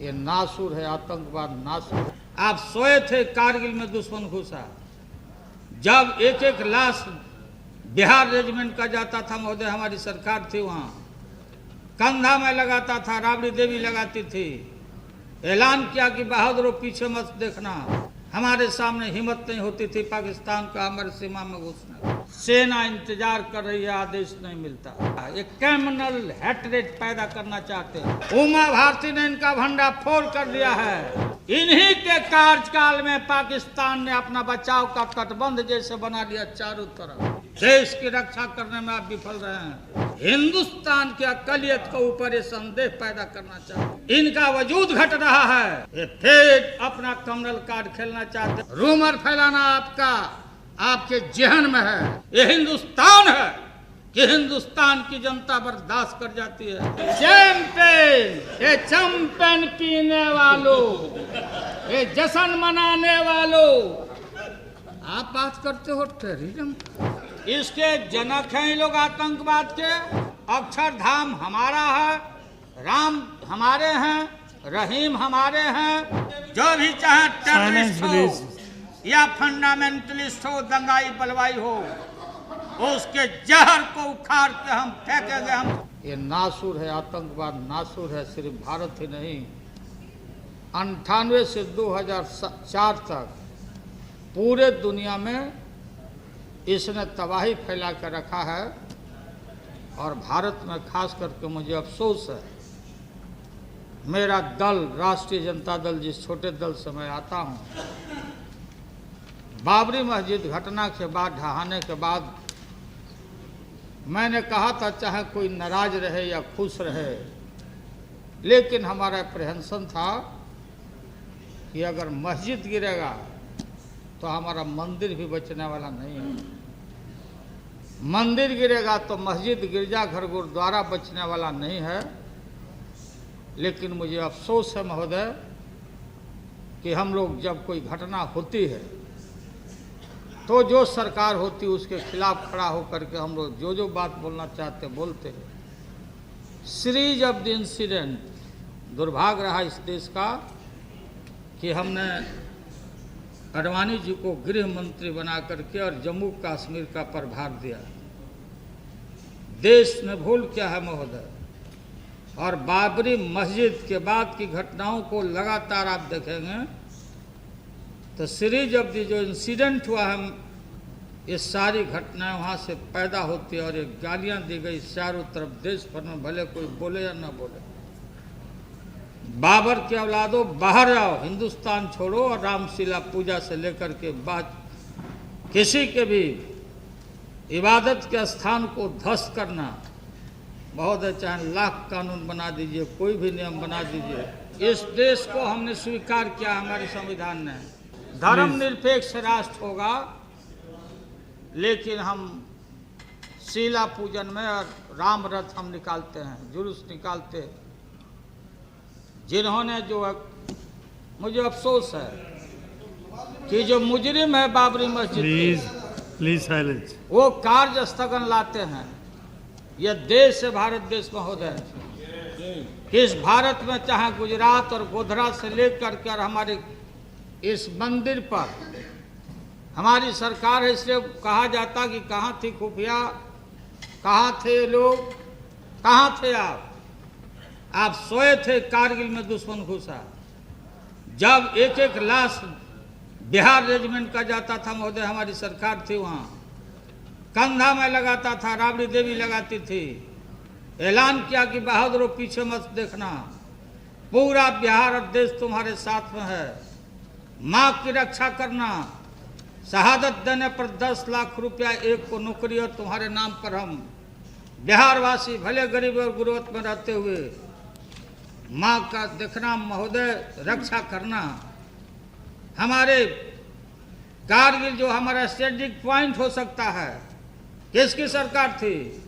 ये नासूर है, आतंकवाद नासूर है। आप सोए थे, कारगिल में दुश्मन घुसा। जब एक एक लाश बिहार रेजिमेंट का जाता था महोदय, हमारी सरकार थी वहाँ, कंधा में लगाता था, राबड़ी देवी लगाती थी, ऐलान किया कि बहादुरों पीछे मत देखना। हमारे सामने हिम्मत नहीं होती थी पाकिस्तान का हमारे सीमा में घुसने। सेना इंतजार कर रही है, आदेश नहीं मिलता। ये क्रिमिनल हेट्रेड पैदा करना चाहते हैं। उमा भारती ने इनका भंडा फोड़ कर दिया है। इन्हीं के कार्यकाल में पाकिस्तान ने अपना बचाव का तटबंध जैसे बना दिया चारों तरफ। देश की रक्षा करने में आप विफल रहे हैं। हिंदुस्तान की अकलियत के ऊपर ये संदेह पैदा करना चाहते, इनका वजूद घट रहा है। ये फिर अपना कम्युनल कार्ड खेलना चाहते, रूमर फैलाना आपके जहन में है। ये हिंदुस्तान है कि हिंदुस्तान की जनता बर्दाश्त कर जाती है। चैंपियन, ये चैंपियन पीने वालों, ये जश्न मनाने वालों, आप बात करते हो टेररिज्म। इसके जनक हैं ये लोग आतंकवाद के। अक्षरधाम हमारा है, राम हमारे हैं, रहीम हमारे हैं। जो भी चाहे टेररिस्ट हो या फंडामेंटलिस्ट हो, दंगाई बलवाई हो, उसके जहर को उखाड़ के हम फेंकेंगे। हम ये नासूर है, आतंकवाद नासूर है। सिर्फ भारत ही नहीं, 98 से 2004 तक पूरे दुनिया में इसने तबाही फैला कर रखा है। और भारत में खास करके मुझे अफसोस है, मेरा दल राष्ट्रीय जनता दल, जिस छोटे दल से मैं आता हूँ, बाबरी मस्जिद घटना के बाद, ढहाने के बाद, मैंने कहा था चाहे कोई नाराज रहे या खुश रहे, लेकिन हमारा अप्रहेंशन था कि अगर मस्जिद गिरेगा तो हमारा मंदिर भी बचने वाला नहीं है। मंदिर गिरेगा तो मस्जिद, गिरजाघर, गुरुद्वारा बचने वाला नहीं है। लेकिन मुझे अफसोस है महोदय कि हम लोग जब कोई घटना होती है तो जो सरकार होती है उसके खिलाफ खड़ा होकर के हम लोग जो बात बोलना चाहते बोलते हैं। सीरीज ऑफ द इंसिडेंट, दुर्भाग्य रहा इस देश का कि हमने अडवाणी जी को गृह मंत्री बना करके और जम्मू कश्मीर का प्रभार दिया। देश ने भूल किया है महोदय। और बाबरी मस्जिद के बाद की घटनाओं को लगातार आप देखेंगे तो सीरीज ऑफ दी जो इंसिडेंट हुआ है, ये सारी घटनाएं वहाँ से पैदा होती है। और ये गालियाँ दी गई चारों तरफ देश भर में, भले कोई बोले या ना बोले। बाबर के औलादों, बाहर आओ, हिंदुस्तान छोड़ो। और रामशीला पूजा से लेकर के बाद किसी के भी इबादत के स्थान को ध्वस्त करना, बहुत चाहे लाख कानून बना दीजिए, कोई भी नियम बना दीजिए, इस देश को हमने स्वीकार किया, हमारे संविधान ने। धर्मनिरपेक्ष राष्ट्र होगा, लेकिन हम शीला पूजन में और राम रथ हम निकालते हैं, जुलूस निकालते हैं। जिन्होंने जो, मुझे अफसोस है कि जो मुजरिम है बाबरी मस्जिद, प्लीज साइलेंस, वो कार्य स्थगन लाते हैं। यह देश है भारत देश महोदय। इस भारत में चाहे गुजरात और गोधरा से लेकर के और हमारे इस मंदिर पर हमारी सरकार है, इसलिए कहा जाता कि कहाँ थी खुफिया, कहाँ थे लोग, कहाँ थे आप सोए थे, कारगिल में दुश्मन घुसा। जब एक एक लाश बिहार रेजिमेंट का जाता था महोदय, हमारी सरकार थी वहाँ, कंधा में लगाता था, राबड़ी देवी लगाती थी, ऐलान किया कि बहादुरों पीछे मत देखना, पूरा बिहार और देश तुम्हारे साथ में है, माँ की रक्षा करना, शहादत देने पर 10 लाख रुपया एक को नौकरी और तुम्हारे नाम पर हम बिहारवासी भले गरीब और गुर्बत में रहते हुए माँ का देखना महोदय, रक्षा करना। हमारे कारगिल जो हमारा स्ट्रेटेजिक पॉइंट हो सकता है, किसकी सरकार थी?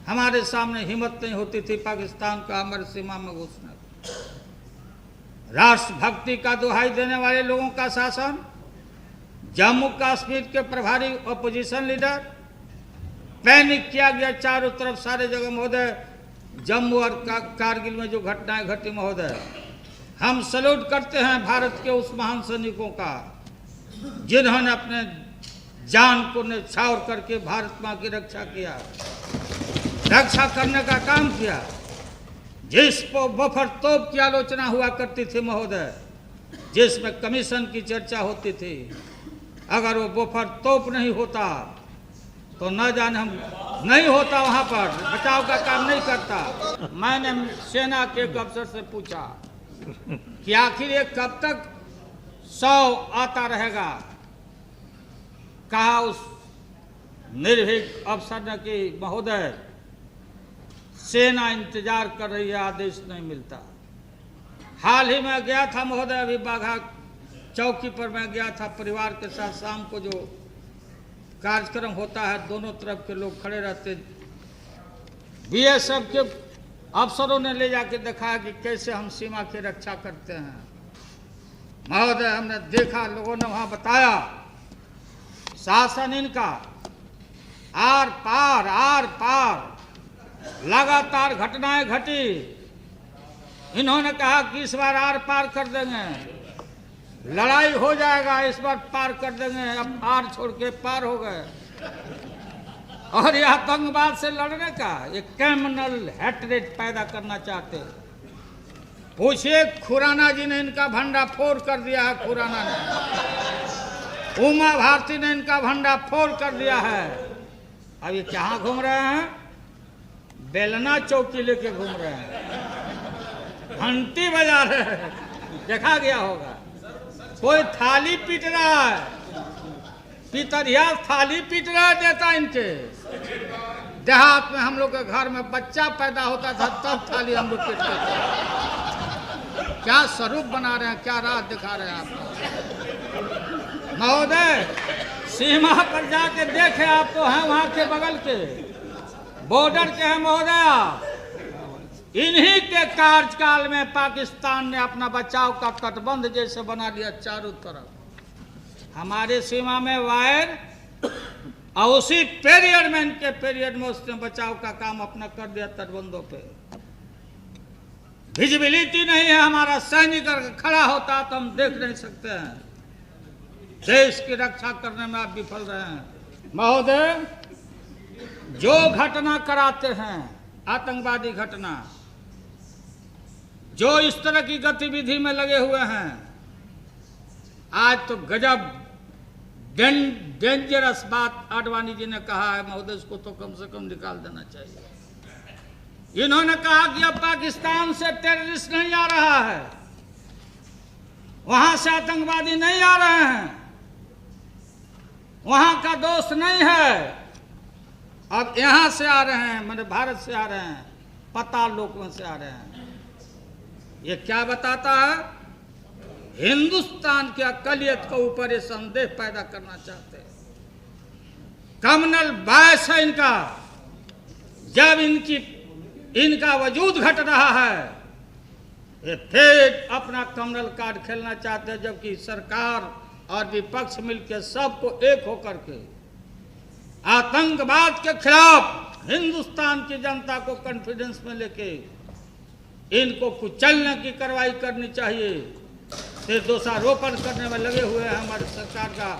हमारे सामने हिम्मत नहीं होती थी पाकिस्तान का हमारे सीमा में घुसने। राष्ट्रभक्ति का दुहाई देने वाले लोगों का शासन, जम्मू कश्मीर के प्रभारी अपोजिशन लीडर, पैनिक किया गया चारों तरफ सारे जगह महोदय। जम्मू और कारगिल में जो घटनाएं घटी महोदय, हम सैल्यूट करते हैं भारत के उस महान सैनिकों का जिन्होंने अपने जान को न्यौछावर करके भारत माँ की रक्षा किया, रक्षा करने का काम किया। जिस बफर तोप की आलोचना हुआ करती थी महोदय, जिसमें कमीशन की चर्चा होती थी, अगर वो बफर तोप नहीं होता तो न जाने हम नहीं होता, वहाँ पर बचाव का काम नहीं करता। मैंने सेना के एक अफसर से पूछा कि आखिर ये कब तक 100 आता रहेगा। कहा उस निर्भीक अफसर ने कि महोदय सेना इंतजार कर रही है, आदेश नहीं मिलता। हाल ही में गया था महोदय, अभी बाघा चौकी पर मैं गया था परिवार के साथ। शाम को जो कार्यक्रम होता है दोनों तरफ के लोग खड़े रहते, बीएसएफ के अफसरों ने ले जाके दिखाया कि कैसे हम सीमा की रक्षा करते हैं। महोदय हमने देखा, लोगों ने वहां बताया शासन इनका आर पार लगातार घटनाएं घटी। इन्होंने कहा कि इस बार आर पार कर देंगे, लड़ाई हो जाएगा, इस बार पार कर देंगे। अब आर छोड़ के पार हो गए। और यह आतंकवाद से लड़ने का एक कम्युनल हेट्रेड पैदा करना चाहते। पूछिए, खुराना जी ने इनका भंडाफोड़ कर दिया है। खुराना ने, उमा भारती ने इनका भंडाफोड़ कर दिया है। अब ये कहाँ घूम रहे हैं? बेलना चौकी लेके घूम रहे हैं, घंटी बजा रहे हैं, देखा गया होगा। कोई थाली पीट रहा है, पितरिया थाली पीट रहा देता इनके। देहात में हम लोग के घर में बच्चा पैदा होता था तब थाली हम लोग पीटते थे। क्या स्वरूप बना रहे हैं, क्या राह दिखा रहे हैं आप महोदय। सीमा पर जाके देखे आपको, हैं वहां के बगल के बॉर्डर के हैं महोदय। इन्हीं के कार्यकाल में पाकिस्तान ने अपना बचाव का तटबंध जैसे बना लिया चारों तरफ। हमारे सीमा में वायर और उसी पीरियड में, इनके पीरियड में उसने बचाव का काम अपना कर दिया तटबंधों पे। विजिबिलिटी नहीं है, हमारा सैनिक खड़ा होता तो हम देख नहीं सकते हैं। देश की रक्षा करने में आप विफल रहे हैं महोदय। जो घटना कराते हैं, आतंकवादी घटना, जो इस तरह की गतिविधि में लगे हुए हैं, आज तो गजब डेंजरस बात आडवाणी जी ने कहा है महोदय, इसको तो कम से कम निकाल देना चाहिए। इन्होंने कहा कि अब पाकिस्तान से टेररिस्ट नहीं आ रहा है, वहां से आतंकवादी नहीं आ रहे हैं, वहां का दोस्त नहीं है, अब यहां से आ रहे हैं, मैंने भारत से आ रहे हैं, पाताल लोक में से आ रहे हैं। ये क्या बताता है? हिंदुस्तान की अकलियत के ऊपर ये संदेह पैदा करना चाहते हैं। कम्युनल बायस है इनका। जब इनका वजूद घट रहा है, ये फिर अपना कम्युनल कार्ड खेलना चाहते हैं, जबकि सरकार और विपक्ष मिलकर सबको एक होकर के आतंकवाद के खिलाफ हिंदुस्तान की जनता को कॉन्फिडेंस में लेके इनको कुचलने की कार्रवाई करनी चाहिए। फिर दोषारोपण करने में लगे हुए हैं हमारी सरकार का,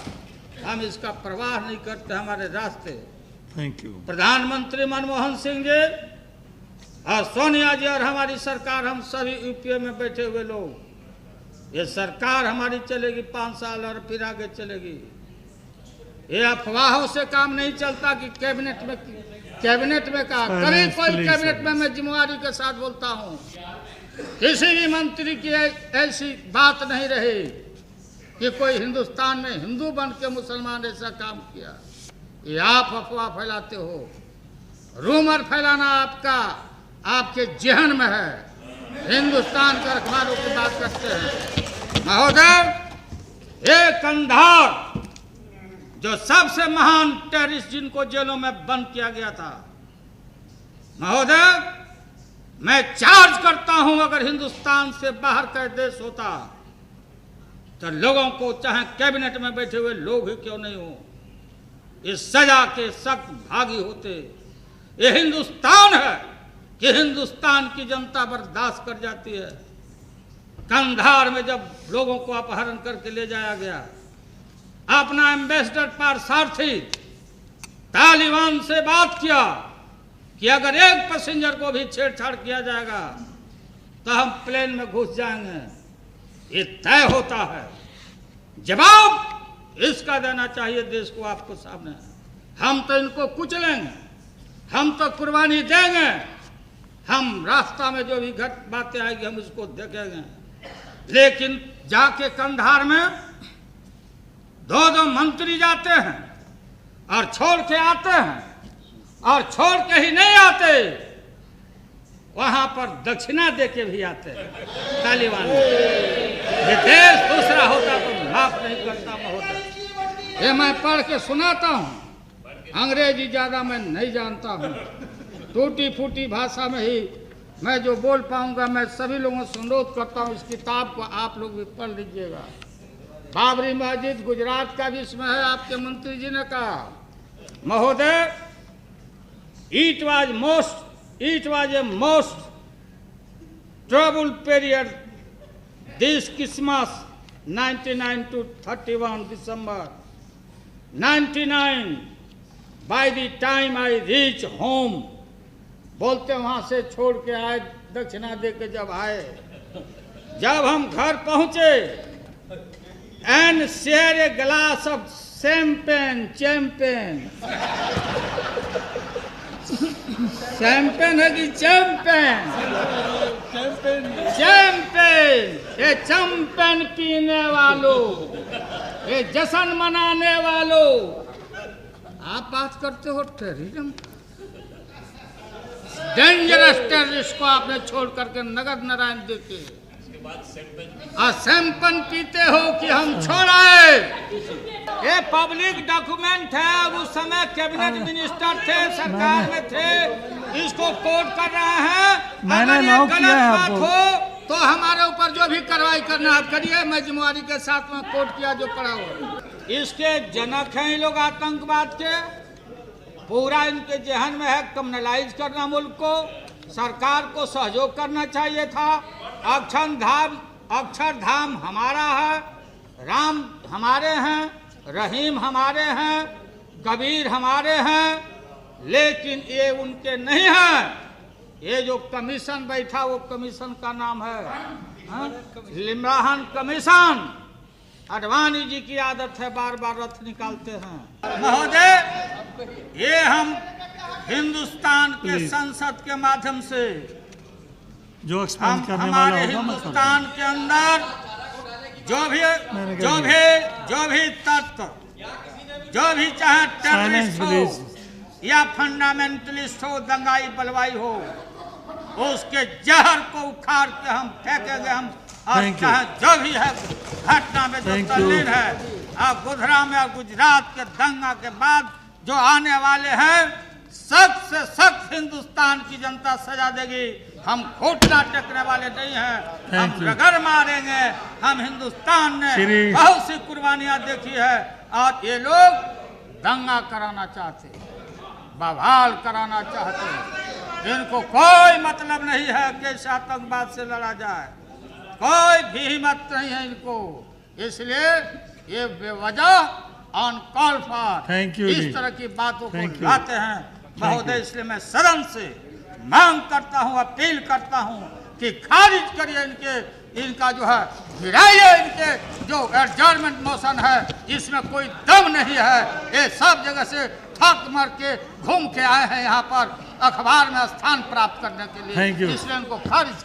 हम इसका परवाह नहीं करते। हमारे रास्ते थैंक यू प्रधानमंत्री मनमोहन सिंह जी और सोनिया जी और हमारी सरकार, हम सभी यूपीए में बैठे हुए लोग, ये सरकार हमारी चलेगी 5 साल और फिर आगे चलेगी। ये अफवाहों से काम नहीं चलता कि कैबिनेट में कहा कभी कोई कैबिनेट में मैं जिम्मेवारी के साथ बोलता हूं, किसी भी मंत्री की ऐसी बात नहीं रही कि कोई हिंदुस्तान में हिंदू बन के मुसलमान ऐसा काम किया। ये आप अफवाह फैलाते हो, रूमर फैलाना आपके जहन में है। हिंदुस्तान के रखवालों की बात करते हैं महोदय। एक कंधार जो सबसे महान टेररिस्ट जिनको जेलों में बंद किया गया था महोदय, मैं चार्ज करता हूं, अगर हिंदुस्तान से बाहर का देश होता तो लोगों को, चाहे कैबिनेट में बैठे हुए लोग ही क्यों नहीं हो, इस सजा के सख्त भागी होते। ये हिंदुस्तान है कि हिंदुस्तान की जनता बर्दाश्त कर जाती है। कंधार में जब लोगों को अपहरण करके ले जाया गया, अपना एम्बेसडर पारसारथी तालिबान से बात किया कि अगर एक पैसेंजर को भी छेड़छाड़ किया जाएगा तो हम प्लेन में घुस जाएंगे। ये तय होता है। जवाब इसका देना चाहिए देश को, आपको सामने। हम तो इनको कुचलेंगे, हम तो कुर्बानी देंगे, हम रास्ता में जो भी बातें आएगी हम उसको देखेंगे। लेकिन जाके कंधार में दो मंत्री जाते हैं और छोड़ के आते हैं, और छोड़ के ही नहीं आते, वहां पर दक्षिणा दे के भी आते हैं तालिबान। ये देश दूसरा होता तो माफ नहीं करता महोदय। ये मैं पढ़ के सुनाता हूँ, अंग्रेजी ज्यादा मैं नहीं जानता हूँ, टूटी फूटी भाषा में ही मैं जो बोल पाऊंगा। मैं सभी लोगों से अनुरोध करता हूँ, इस किताब को आप लोग भी पढ़ लीजिएगा। बाबरी मस्जिद गुजरात का भी इसमें है, आपके मंत्री जी ने कहा महोदय, it was a most troubled period this Christmas 99 to 31 December 99 by the time I reach home। बोलते वहां से छोड़ के आए, दक्षिणा दे के जब आए, जब हम घर पहुंचे, and share a glass of champagne है कि चैंपेन? ये चैंपेन पीने वालों, ये जश्न मनाने वालों, आप बात करते हो टेररिज्म। डेंजरस टेररिस्ट को आपने छोड़ करके नगद नारायण देते और शैंपेन पीते हो कि हम छोड़ाए। ये पब्लिक डॉक्यूमेंट है, उस समय कैबिनेट मिनिस्टर थे, सरकार में थे, इसको कोट कर रहे हैं। मैंने अगर ये गलत बात हो तो हमारे ऊपर जो भी कार्रवाई करना आप करिए। मैं जिम्मेवारी के साथ में कोट किया जो पड़ा हो। इसके जनक हैं ये लोग आतंकवाद के, पूरा इनके जहन में है कम्युनलाइज करना मुल्क को। सरकार को सहयोग करना चाहिए था। अक्षरधाम हमारा है, राम हमारे हैं, रहीम हमारे हैं, कबीर हमारे हैं, लेकिन ये उनके नहीं है। ये जो कमीशन बैठा वो कमीशन का नाम है लिम्राहन कमीशन। अडवाणी जी की आदत है बार बार रथ निकालते हैं। महोदय, ये हम हिंदुस्तान के संसद के माध्यम से जो हम हमारे हिंदुस्तान के अंदर जो भी तत्व, जो भी चाहे टेररिस्ट हो या फंडामेंटलिस्ट हो, दंगाई बलवाई हो, उसके जहर को उखाड़ के हम फेंकेंगे। हम और चाहे जो भी है घटना में जो तल्लीन है, और गोधरा में और गुजरात के दंगा के बाद जो आने वाले हैं, सख्त से सख्त हिंदुस्तान की जनता सजा देगी। हम घोटना टेकने वाले नहीं हैं, हम रगड़ मारेंगे। हम हिंदुस्तान ने बहुत सी कुर्बानियां देखी है, और ये लोग दंगा कराना चाहते, बवाल कराना चाहते। इनको कोई मतलब नहीं है कि इस आतंकवाद से लड़ा जाए, कोई भी हिम्मत नहीं है इनको। इसलिए ये बेवजह ऑन कॉल फॉर इस तरह की बातों को लाते हैं महोदय। इसलिए मैं सदन से मांग करता हूं, अपील करता हूं कि खारिज करिए इनका जो है, गिराइए इनके जो एडजर्नमेंट मोशन है, इसमें कोई दम नहीं है। ये सब जगह से थक मर के घूम के आए हैं यहाँ पर अखबार में स्थान प्राप्त करने के लिए, इसलिए इनको खारिज